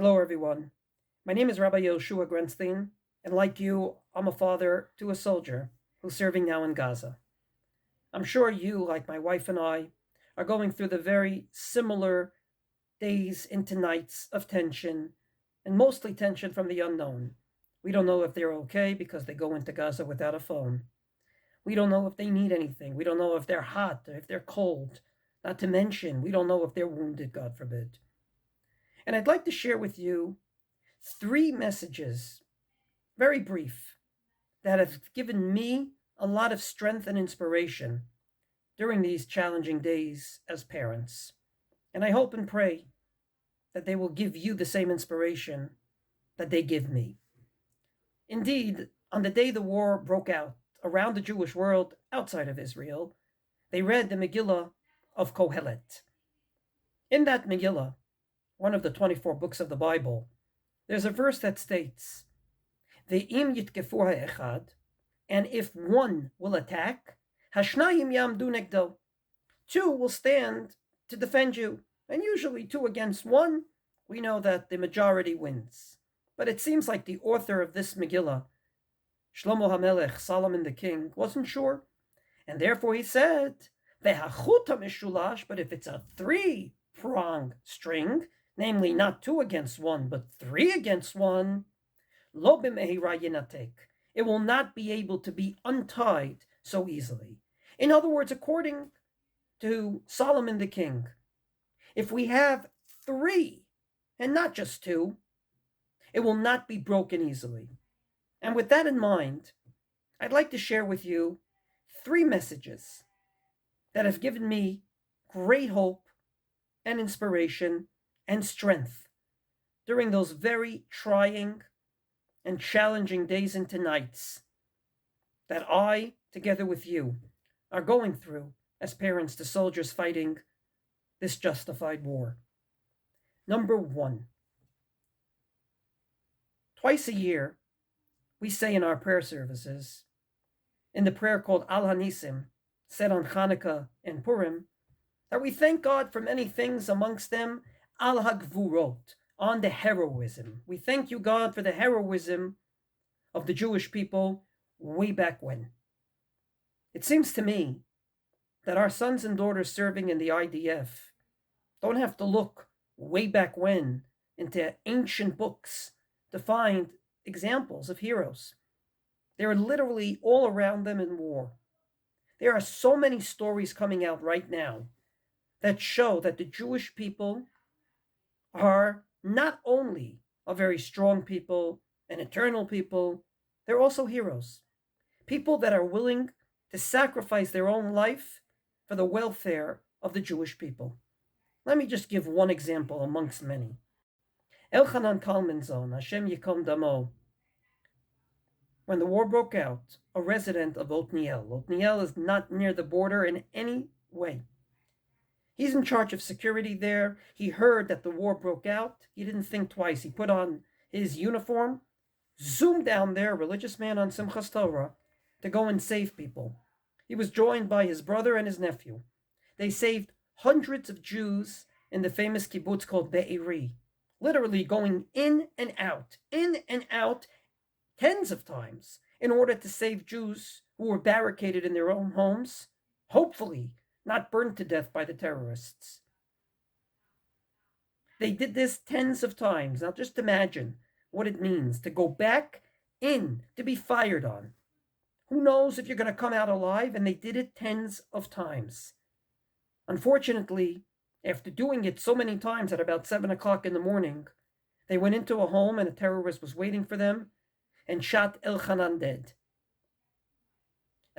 Hello, everyone. My name is Rabbi Yehoshua Grunstein, and like you, I'm a father to a soldier who's serving now in Gaza. I'm sure you, like my wife and I, are going through the very similar days into nights of tension, and mostly tension from the unknown. We don't know if they're okay because they go into Gaza without a phone. We don't know if they need anything. We don't know if they're hot or if they're cold. Not to mention, we don't know if they're wounded, God forbid. And I'd like to share with you 3 messages, very brief, that have given me a lot of strength and inspiration during these challenging days as parents. And I hope and pray that they will give you the same inspiration that they give me. Indeed, on the day the war broke out around the Jewish world outside of Israel, they read the Megillah of Kohelet. In that Megillah, one of the 24 books of the Bible, there's a verse that states, Ve'im yitkefu ha'echad, and if one will attack, hashnayim yamdu negdo, 2 will stand to defend you. And usually 2 against 1, we know that the majority wins. But it seems like the author of this Megillah, Shlomo HaMelech, Solomon the king, wasn't sure. And therefore he said, Ve'hachut ha'mishulash, but if it's a 3-prong string, namely not 2 against 1, but 3 against 1, lo b'mehira yinatek. It will not be able to be untied so easily. In other words, according to Solomon the king, if we have 3 and not just 2, it will not be broken easily. And with that in mind, I'd like to share with you 3 messages that have given me great hope and inspiration and strength during those very trying and challenging days into nights that I, together with you, are going through as parents to soldiers fighting this justified war. Number 1, twice a year, we say in our prayer services, in the prayer called Al Hanisim, said on Hanukkah and Purim, that we thank God for many things, amongst them Al HaGvurot, on the heroism. We thank you, God, for the heroism of the Jewish people way back when. It seems to me that our sons and daughters serving in the IDF don't have to look way back when into ancient books to find examples of heroes. They're literally all around them in war. There are so many stories coming out right now that show that the Jewish people are not only a very strong people, an eternal people, they're also heroes. People that are willing to sacrifice their own life for the welfare of the Jewish people. Let me just give one example amongst many. Elchanan Kalmanzon, Hashem Yikom Damo, when the war broke out, a resident of Otniel. Otniel is not near the border in any way. He's in charge of security there. He heard that the war broke out. He didn't think twice. He put on his uniform, zoomed down there, a religious man on Simchas Torah, to go and save people. He was joined by his brother and his nephew. They saved hundreds of Jews in the famous kibbutz called Be'eri, literally going in and out, tens of times, in order to save Jews who were barricaded in their own homes, hopefully not burned to death by the terrorists. They did this tens of times. Now just imagine what it means to go back in, to be fired on. Who knows if you're going to come out alive? And they did it tens of times. Unfortunately, after doing it so many times at about 7 o'clock in the morning, they went into a home and a terrorist was waiting for them and shot Elchanan dead.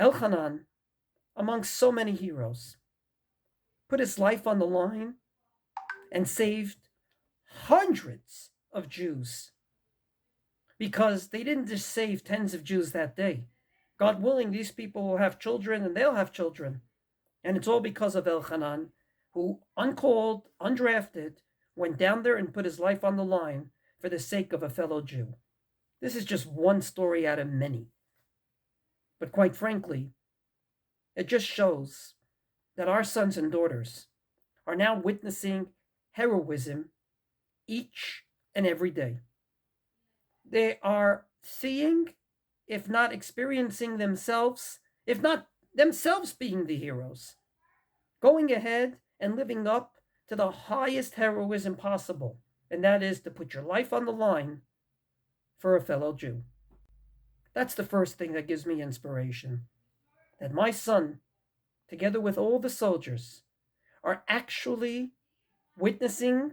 Elchanan, amongst so many heroes, put his life on the line and saved hundreds of Jews, because they didn't just save tens of Jews that day. God willing, these people will have children and they'll have children. And it's all because of Elchanan, who, uncalled, undrafted, went down there and put his life on the line for the sake of a fellow Jew. This is just one story out of many. But quite frankly, it just shows that our sons and daughters are now witnessing heroism each and every day. They are seeing, if not experiencing themselves, if not themselves being the heroes, going ahead and living up to the highest heroism possible, and that is to put your life on the line for a fellow Jew. That's the first thing that gives me inspiration, that my son, together with all the soldiers, are actually witnessing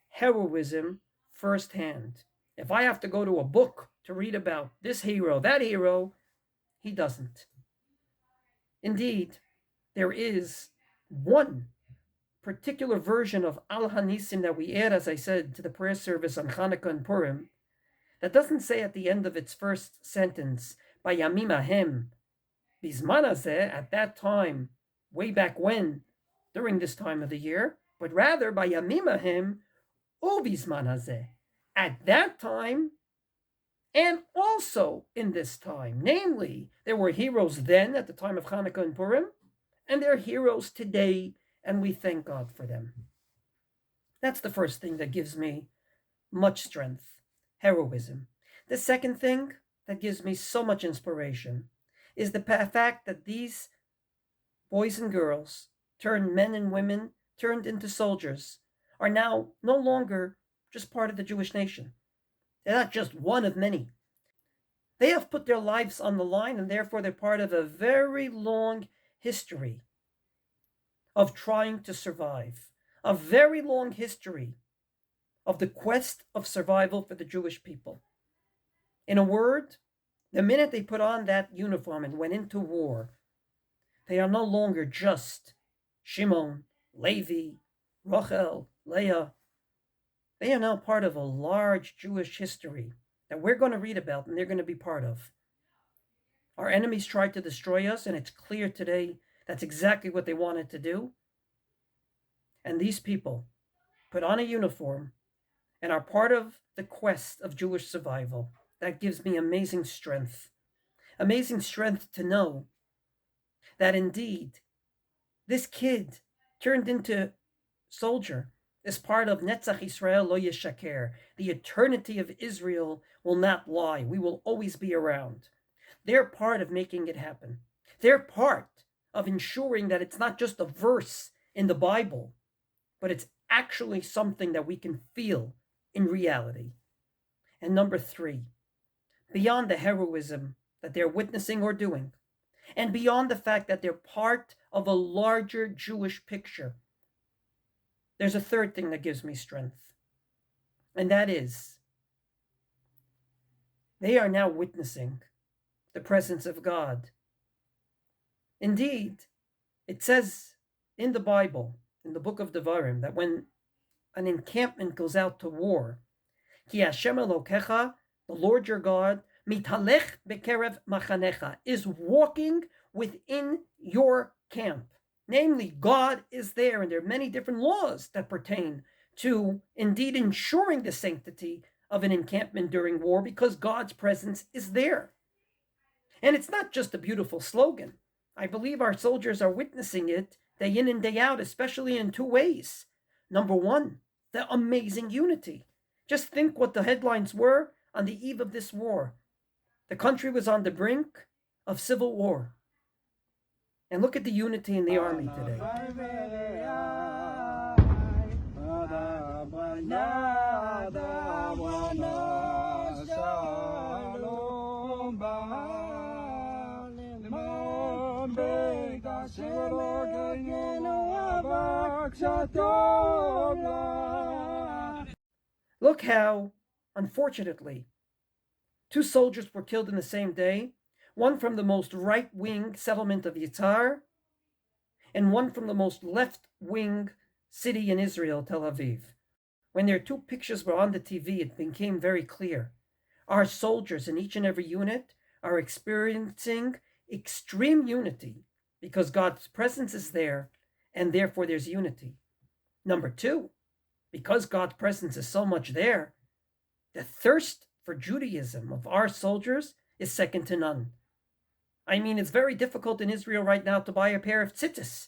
heroism firsthand. If I have to go to a book to read about this hero, that hero, he doesn't. Indeed, there is one particular version of Al Hanisim that we add, as I said, to the prayer service on Hanukkah and Purim, that doesn't say at the end of its first sentence, Bayamim Ahem, Bizman Hazeh, at that time, way back when, during this time of the year, but rather Bayamim Ahem, Ubizman Hazeh, at that time, and also in this time. Namely, there were heroes then at the time of Hanukkah and Purim, and they're heroes today, and we thank God for them. That's the first thing that gives me much strength, heroism. The second thing that gives me so much inspiration is the fact that these boys and girls, turned men and women, turned into soldiers, are now no longer just part of the Jewish nation. They're not just one of many. They have put their lives on the line, and therefore they're part of a very long history of trying to survive, a very long history of the quest of survival for the Jewish people. In a word, the minute they put on that uniform and went into war, they are no longer just Shimon, Levi, Rachel, Leah. They are now part of a large Jewish history that we're going to read about and they're going to be part of. Our enemies tried to destroy us, and it's clear today that's exactly what they wanted to do. And these people put on a uniform and are part of the quest of Jewish survival. That gives me amazing strength. Amazing strength to know that indeed this kid turned into soldier is part of Netzach Yisrael Lo Yeshaker. The eternity of Israel will not lie. We will always be around. They're part of making it happen. They're part of ensuring that it's not just a verse in the Bible, but it's actually something that we can feel in reality. And number three, beyond the heroism that they're witnessing or doing, and beyond the fact that they're part of a larger Jewish picture, there's a third thing that gives me strength. And that is, they are now witnessing the presence of God. Indeed, it says in the Bible, in the book of Devarim, that when an encampment goes out to war, Ki Hashem Elokecha, the Lord your God, mitalech bekerev machanecha, is walking within your camp. Namely, God is there, and there are many different laws that pertain to indeed ensuring the sanctity of an encampment during war, because God's presence is there. And it's not just a beautiful slogan. I believe our soldiers are witnessing it day in and day out, especially in two ways. Number one, the amazing unity. Just think what the headlines were on the eve of this war. The country was on the brink of civil war. And look at the unity in the army today. Look how, unfortunately, two soldiers were killed in the same day, one from the most right-wing settlement of Yitzhar, and one from the most left-wing city in Israel, Tel Aviv. When their two pictures were on the TV, it became very clear. Our soldiers in each and every unit are experiencing extreme unity because God's presence is there, and therefore there's unity. Number two, because God's presence is so much there, the thirst for Judaism of our soldiers is second to none. I mean, it's very difficult in Israel right now to buy a pair of tzitzis,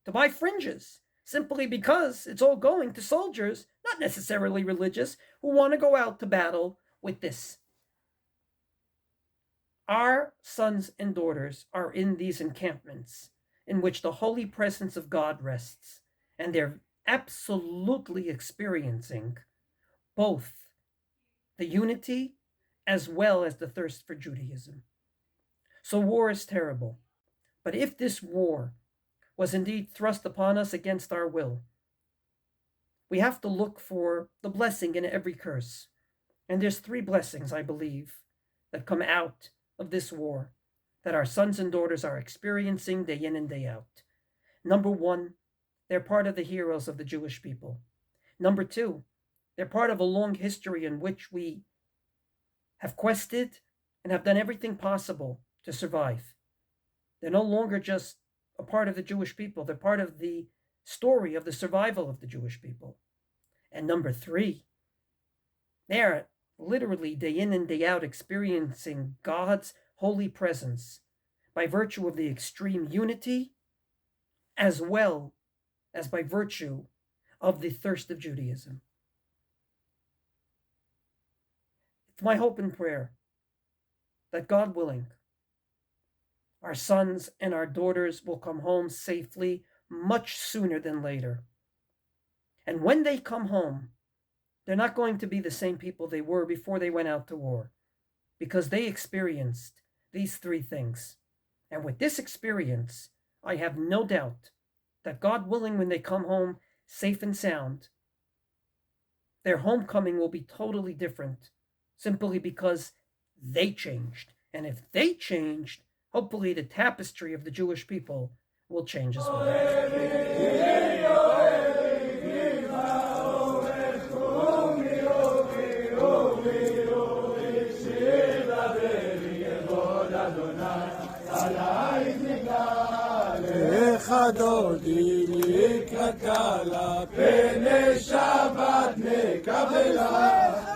to buy fringes, simply because it's all going to soldiers not necessarily religious, who want to go out to battle with this. Our sons and daughters are in these encampments in which the holy presence of God rests, and they're absolutely experiencing both the unity as well as the thirst for Judaism. So war is terrible. But if this war was indeed thrust upon us against our will, we have to look for the blessing in every curse. And there's 3 blessings, I believe, that come out of this war that our sons and daughters are experiencing day in and day out. Number 1, they're part of the heroes of the Jewish people. Number 2, they're part of a long history in which we have quested and have done everything possible to survive. They're no longer just a part of the Jewish people. They're part of the story of the survival of the Jewish people. And number 3, they are literally day in and day out experiencing God's holy presence by virtue of the extreme unity as well as by virtue of the thirst of Judaism. It's my hope and prayer that, God willing, our sons and our daughters will come home safely much sooner than later. And when they come home, they're not going to be the same people they were before they went out to war, because they experienced these 3 things. And with this experience, I have no doubt that, God willing, when they come home safe and sound, their homecoming will be totally different, simply because they changed. And if they changed, hopefully the tapestry of the Jewish people will change as well. דודי לקראת קלה, פני שבת נקבלה